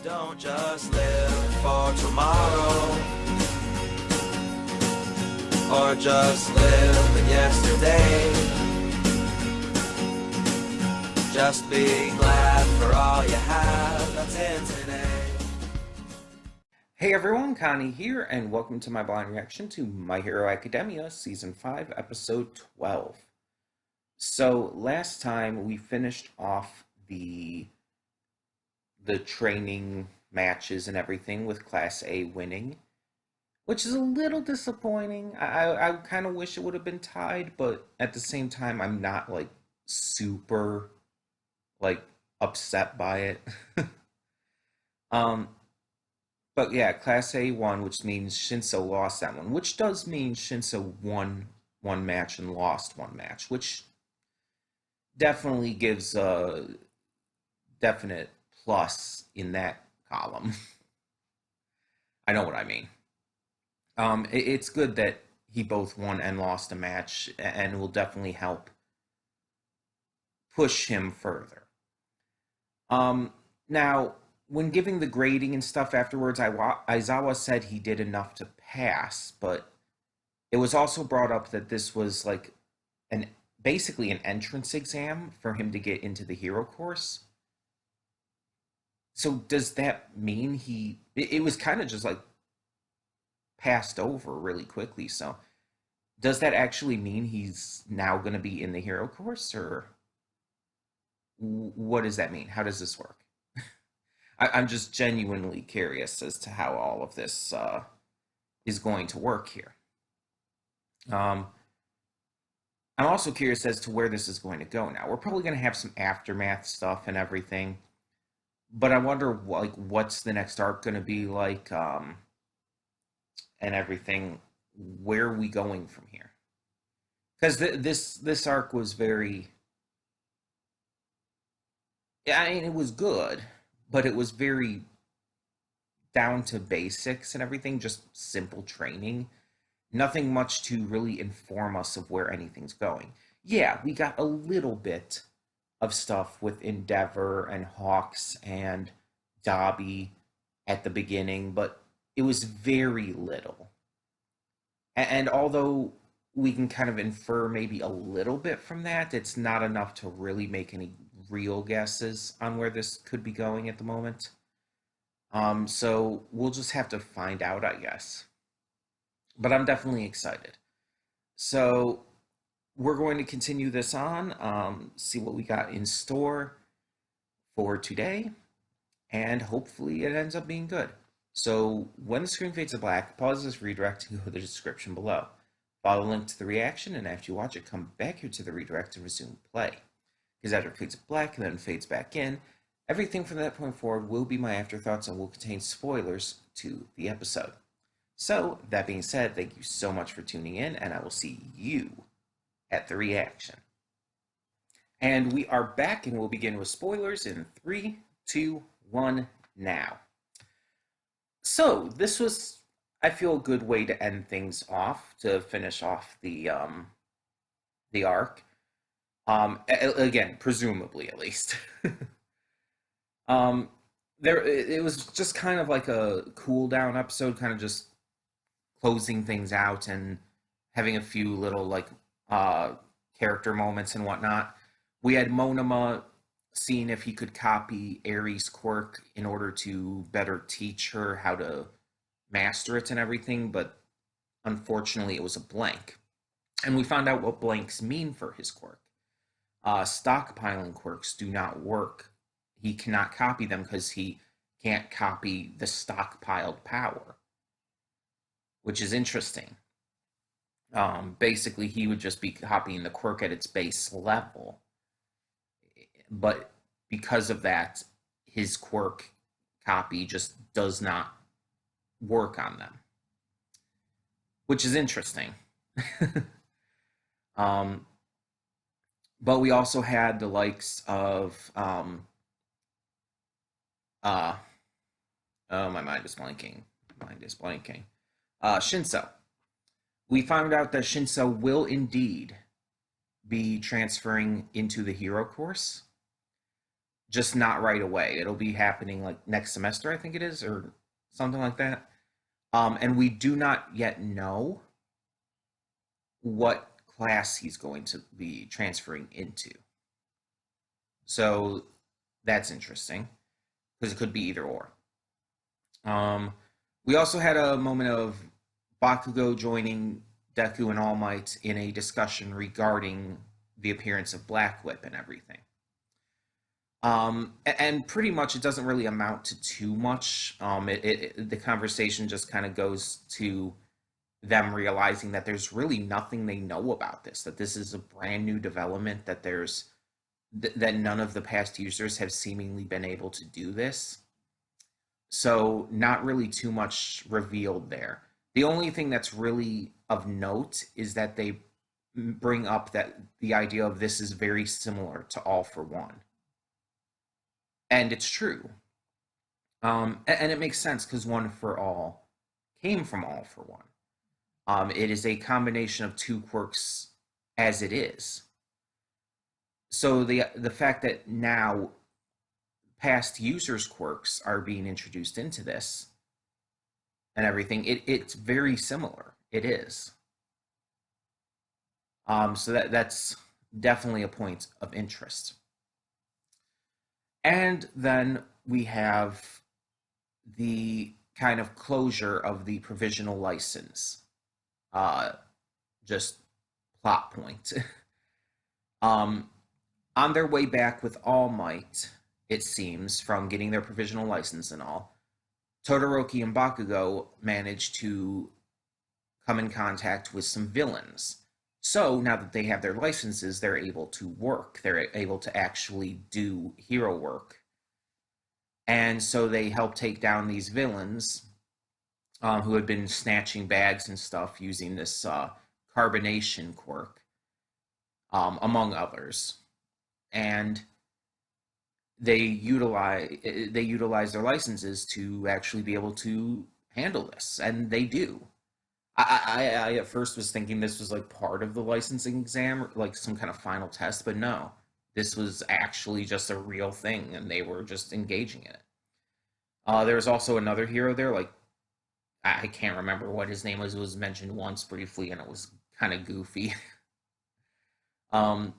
Don't just live for tomorrow, or just live in yesterday. Just be glad for all you have that's in today. Hey everyone, Connie here, and welcome to my blind reaction to My Hero Academia Season 5, Episode 12. So, last time we finished off the training matches and everything with Class A winning, which is a little disappointing. I kind of wish it would have been tied, but at the same time, I'm not like super like upset by it. um, but yeah, Class A won, which means Shinso lost that one, which does mean Shinso won one match and lost one match, which definitely gives a definite plus in that column. I know what I mean. It's good that he both won and lost a match, and will definitely help push him further. Now, when giving the grading and stuff afterwards, Aizawa said he did enough to pass, but it was also brought up that this was like an basically an entrance exam for him to get into the hero course. So does that mean it was kind of just like passed over really quickly. So does that actually mean he's now going to be in the hero course, or what does that mean? How does this work? I'm just genuinely curious as to how all of this is going to work here. Um, I'm also curious as to where this is going to go now. We're probably going to have some aftermath stuff and everything, but I wonder like what's the next arc going to be like, and everything. Where are we going from here? Because this arc was very, yeah, I mean, it was good, but it was very down to basics and everything, just simple training. Nothing much to really inform us of where anything's going. Yeah, we got a little bit of stuff with Endeavor and Hawks and Dobby at the beginning, but it was very little. And although we can kind of infer maybe a little bit from that, it's not enough to really make any real guesses on where this could be going at the moment. So we'll just have to find out, I guess. But I'm definitely excited. So we're going to continue this on, see what we got in store for today, and hopefully it ends up being good. So when the screen fades to black, pause this redirect and go to the description below. Follow the link to the reaction, and after you watch it, come back here to the redirect and resume play. Because after it fades to black and then fades back in, everything from that point forward will be my afterthoughts and will contain spoilers to the episode. So, that being said, thank you so much for tuning in, and I will see you at the reaction. And we are back, and we'll begin with spoilers in 3, 2, 1, now. So, this was, I feel, a good way to end things off, to finish off the arc. Again, presumably, at least. It was just kind of like a cool down episode, kind of just closing things out and having a few little like character moments and whatnot. We had Monoma seeing if he could copy Aries' quirk in order to better teach her how to master it and everything, but unfortunately it was a blank. And we found out what blanks mean for his quirk. Stockpiling quirks do not work. He cannot copy them because he can't copy the stockpiled power, which is interesting. Basically, he would just be copying the quirk at its base level. But because of that, his quirk copy just does not work on them, which is interesting. But we also had the likes of, oh, my mind is blanking. Shinso. We found out that Shinso will indeed be transferring into the hero course. just not right away. It'll be happening like next semester, I think it is, or something like that. And we do not yet know what class he's going to be transferring into. So that's interesting because it could be either or. Um, we also had a moment of Bakugo joining Deku and All Might in a discussion regarding the appearance of Black Whip and everything. And pretty much it doesn't really amount to too much. The conversation just kind of goes to them realizing that there's really nothing they know about this, that this is a brand new development, that that none of the past users have seemingly been able to do this. So not really too much revealed there. The only thing that's really of note is that they bring up that the idea of this is very similar to All for One. And it's true. And it makes sense because One for All came from All for One. It is a combination of two quirks as it is. So the fact that now past users' quirks are being introduced into this and everything, it's very similar. It is. So that's definitely a point of interest. And then we have the kind of closure of the provisional license. Just plot point. um, on their way back with All Might, it seems, from getting their provisional license and all, Todoroki and Bakugo managed to come in contact with some villains. So now that they have their licenses, they're able to work. They're able to actually do hero work. And so they help take down these villains who had been snatching bags and stuff using this carbonation quirk, among others. And they utilize their licenses to actually be able to handle this, and they do. I at first was thinking this was like part of the licensing exam, like some kind of final test, but no, this was actually just a real thing, and they were just engaging in it. There was also another hero there, like I can't remember what his name was. It was mentioned once briefly, and it was kind of goofy. um,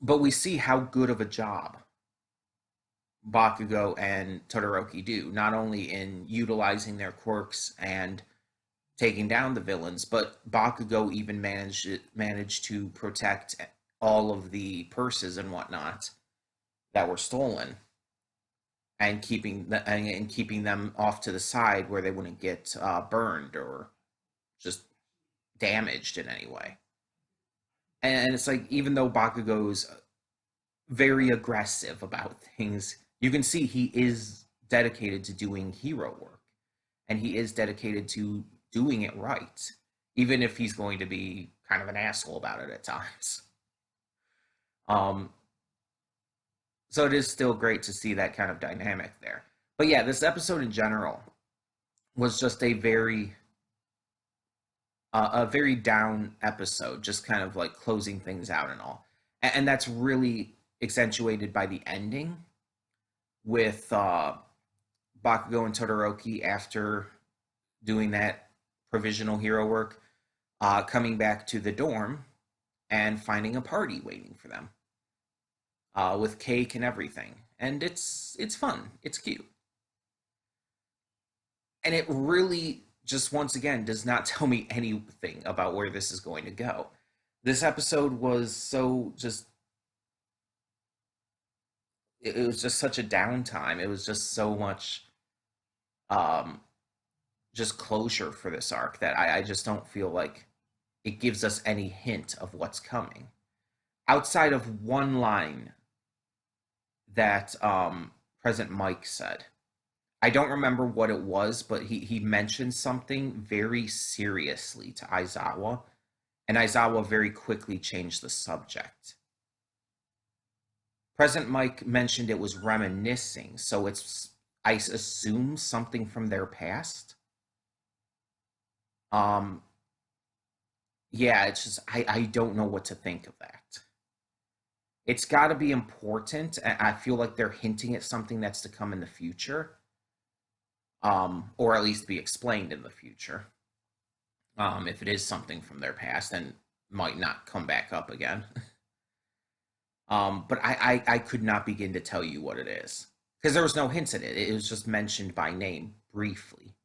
but we see how good of a job Bakugo and Todoroki do, not only in utilizing their quirks and taking down the villains, but Bakugo even managed to protect all of the purses and whatnot that were stolen, and keeping them off to the side where they wouldn't get burned or just damaged in any way. And it's like, even though Bakugo's very aggressive about things, you can see he is dedicated to doing hero work, and he is dedicated to doing it right, even if he's going to be kind of an asshole about it at times. Um, so it is still great to see that kind of dynamic there. But yeah, this episode in general was just a very down episode, just kind of like closing things out and all. And that's really accentuated by the ending with Bakugo and Todoroki, after doing that provisional hero work, coming back to the dorm and finding a party waiting for them, with cake and everything. And it's fun. It's cute. And it really just once again does not tell me anything about where this is going to go. This episode was so just it was just such a downtime. It was just so much um just closure for this arc that I just don't feel like it gives us any hint of what's coming. Outside of one line that President Mike said. I don't remember what it was, but he mentioned something very seriously to Aizawa, and Aizawa very quickly changed the subject. President Mike mentioned it was reminiscing, so I assume something from their past. Um, yeah, it's just I don't know what to think of that. It's got to be important. I feel like they're hinting at something that's to come in the future, or at least be explained in the future. If it is something from their past and might not come back up again. But I could not begin to tell you what it is because there was no hints at it. It was just mentioned by name briefly.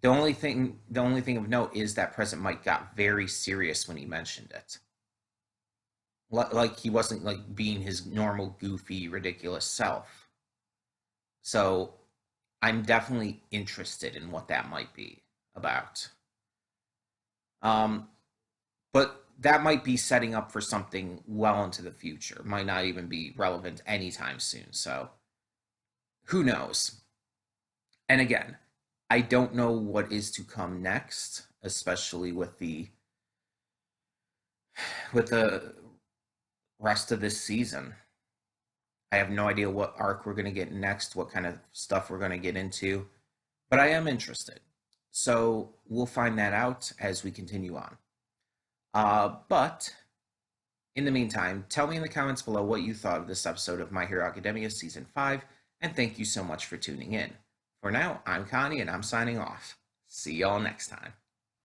The only thing of note is that President Mike got very serious when he mentioned it. Like he wasn't like being his normal goofy, ridiculous self. So I'm definitely interested in what that might be about. Um, but that might be setting up for something well into the future. Might not even be relevant anytime soon. So who knows? And again, I don't know what is to come next, especially with the rest of this season. I have no idea what arc we're going to get next, what kind of stuff we're going to get into, but I am interested. So we'll find that out as we continue on. But in the meantime, tell me in the comments below what you thought of this episode of My Hero Academia Season 5, and thank you so much for tuning in. For now, I'm Connie, and I'm signing off. See y'all next time.